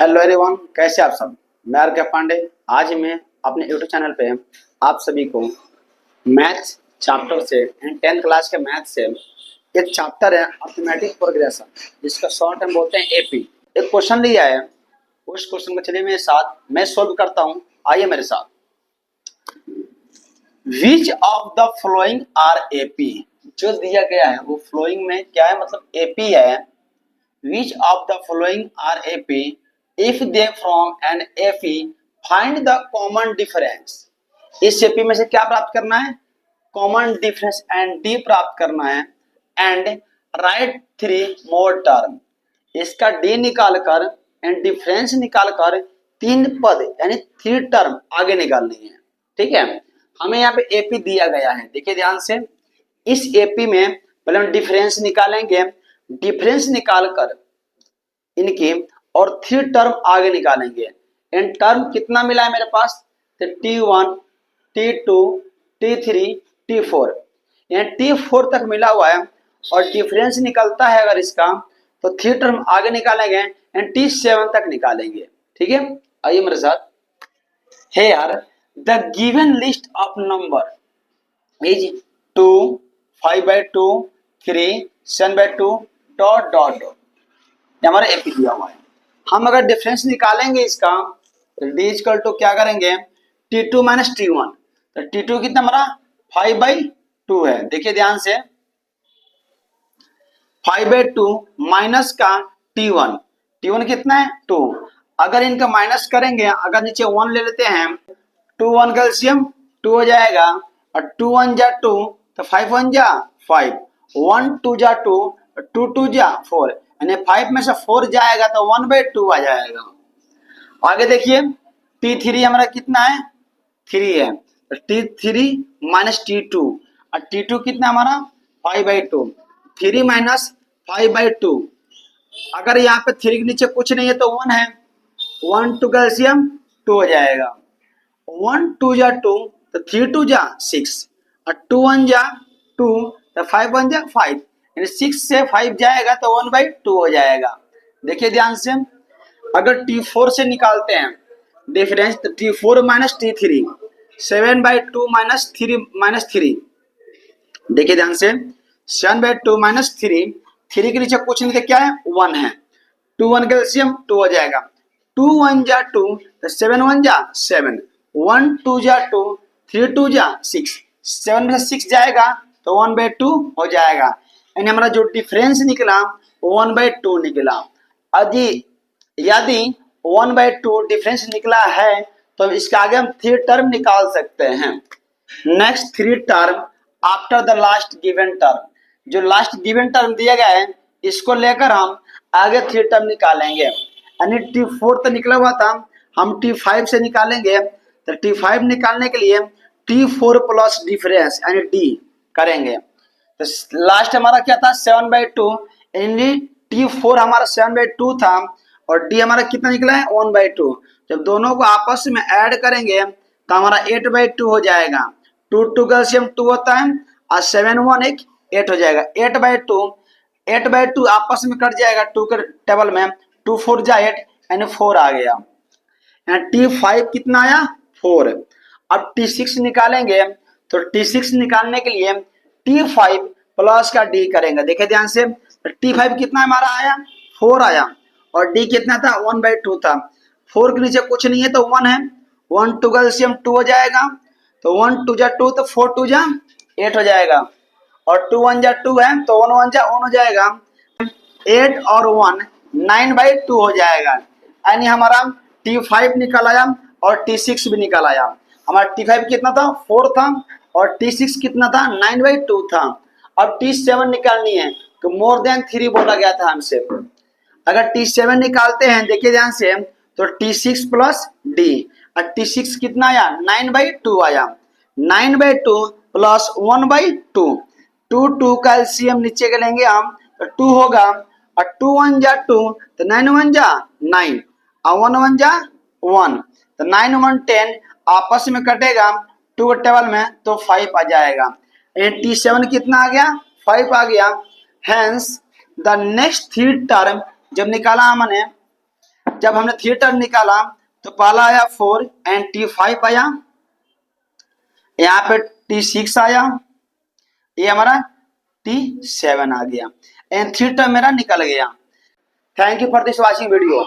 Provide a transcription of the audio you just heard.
Hello everyone, कैसे आप सब। मैं आर.के. पांडे। आज मैं अपने यूट्यूब चैनल पे आप सभी को मैथ्स चैप्टर से 10th क्लास के मैथ से एक चैप्टर है अर्थमेटिक प्रोग्रेशन, जिसका शॉर्ट हम बोलते हैं एपी। एक क्वेश्चन लिया है, उस क्वेश्चन को चलिए मेरे साथ मैं सोल्व करता हूँ। आइए मेरे साथ। Which of the following are AP, जो दिया गया है वो फ्लोइंग में क्या है, मतलब एपी है। Which of the following are AP if they from an AP find the common difference। इस एपी में से क्या प्राप्त करना है, कॉमन डिफरेंस एंड डी प्राप्त करना है। एंड राइट 3 मोर टर्म, इसका डी निकालकर एंड डिफरेंस निकालकर 3 पद यानी 3 टर्म आगे निकालनी है। ठीक है, हमें यहाँ पे एपी दिया गया है, देखिए ध्यान से। इस एपी में पहले हम डिफरेंस निकालेंगे, डिफरेंस निकालकर इनकी और 3 टर्म आगे निकालेंगे। एंड टर्म कितना मिला है मेरे पास, तो T1 T2 T3 T4, यानी T4 तक मिला हुआ है। और डिफरेंस निकलता है अगर इसका, तो 3 टर्म आगे निकालेंगे एंड T7 तक निकालेंगे। ठीक है, आइए मेरे साथ। है यार, the given list of number is 2 5/2 3 7/2 dot dot dot, हमारा एपी दिया हुआ है। हम अगर डिफरेंस निकालेंगे इसका, तो डी इक्वल टू क्या करेंगे, T2 माइनस T1। तो T2 कितना हमारा 5/2 है, देखिए ध्यान से। 5/2 माइनस का T1, T1 कितना है 2। अगर इनका माइनस करेंगे, अगर नीचे 1 ले लेते हैं, 2 1 का एलसीएम 2 हो जाएगा, और 2 1 जा 2, तो 5 1 जा 5, 1 2 जा 2, 2 2 जा 4, यानी 5 में से 4 जाएगा तो 1/2 आ जाएगा। आगे देखिए, T3 हमारा कितना है 3 है, तो T3 माइनस T2, और T2 कितना हमारा 5/2, 3 माइनस 5/2। अगर यहाँ पे 3 के नीचे कुछ नहीं है तो 1 है, 1 2 का एलसीएम 2 हो जाएगा, 1 2 जा 2, तो 3 2 जा 6, और 2 1 जा 2, तो 5 1 जा 5, यानी 6 से 5 जाएगा तो 1/2 हो जाएगा। देखिए ध्यान से। अगर T4 से निकालते हैं डिफरेंस, तो T4 माइनस T3, 7/2 माइनस 3, देखिए ध्यान से। 7/2 माइनस 3, 3 के नीचे कुछ नहीं, क्या है 1 है, 2 1 का एलसीएम 2 हो जाएगा, 2 1 जा 2, तो 7 1 जा 7, 1 2 जा 2, 3 2 जा 6, 7 में से 6 जाएगा तो 1/2 हो जाएगा, यानी हमारा जो डिफरेंस निकला 1/2 निकला। यदि 1/2 डिफरेंस निकला है तो इसके आगे हम 3 टर्म निकाल सकते हैं। Next 3 term after the last given term, जो लास्ट गिवन टर्म दिया गया है इसको लेकर हम आगे 3 टर्म निकालेंगे। यानी T4 तो निकला हुआ था, हम T5 से निकालेंगे। तो T5 निकालने के लिए T4 प्लस डिफरेंस यानी D करेंगे। तो लास्ट हमारा क्या था 7/2, यानी T4 हमारा 7/2 था, और D हमारा कितना निकला है 1/2। जब दोनों को आपस में ऐड करेंगे तो हमारा 8/2 हो जाएगा। 2 2 का एलसीएम 2 होता है, और 7 1 8 हो जाएगा। 8/2 आपस में कट जाएगा 2 के टेबल में, 2 4 जा 8, यानी 4 आ गया। T5 कितना आया 4। अब T6 निकालेंगे, तो T6 निकालने के लिए T5 प्लस का D करेंगे। देखिए ध्यान से, T5 कितना हमारा आया 4 आया, और D कितना था 1/2 था। 4 के नीचे कुछ नहीं है तो 1 है, 1 2 का एलसीएम 2 हो जाएगा, तो 1 2 जा 2, तो 4 2 जा 8 हो जाएगा, और 2 1 जा 2 है तो 1 1 जा 1 हो जाएगा। 8 और 1 9/2 हो जाएगा, यानी हमारा T5 निकल आया और T6 भी निकल आया। हमारा T5 कितना था 4 था, और T6 कितना था 9/2 था। अब T7 निकालनी है, तो मोर देन 3 बोला गया था हमसे। अगर T7 निकालते हैं, देखिए ध्यान से, तो T6 प्लस D, और T6 कितना आया 9/2 आया, 9/2 प्लस 1/2, 2 2 का एलसीएम नीचे के लेंगे हम, तो 2 होगा, और 2 1 जा 2, तो 9 1 जा 9, और 1 1 जा 1, तो 9 1 10 आपस में कटेगा 2 के टेबल में, तो 5 आ जाएगा। T7 कितना आ गया 5 आ गया। हेंस द नेक्स्ट 3 टर्म जब निकाला हमने, जब हमने थ्री टर्म निकाला तो पहला आया 4 एंड T5 आया, यहाँ पे T6 आया, ये हमारा T7 आ गया एंड थ्री टर्म मेरा निकल गया। Thank you for this watching video.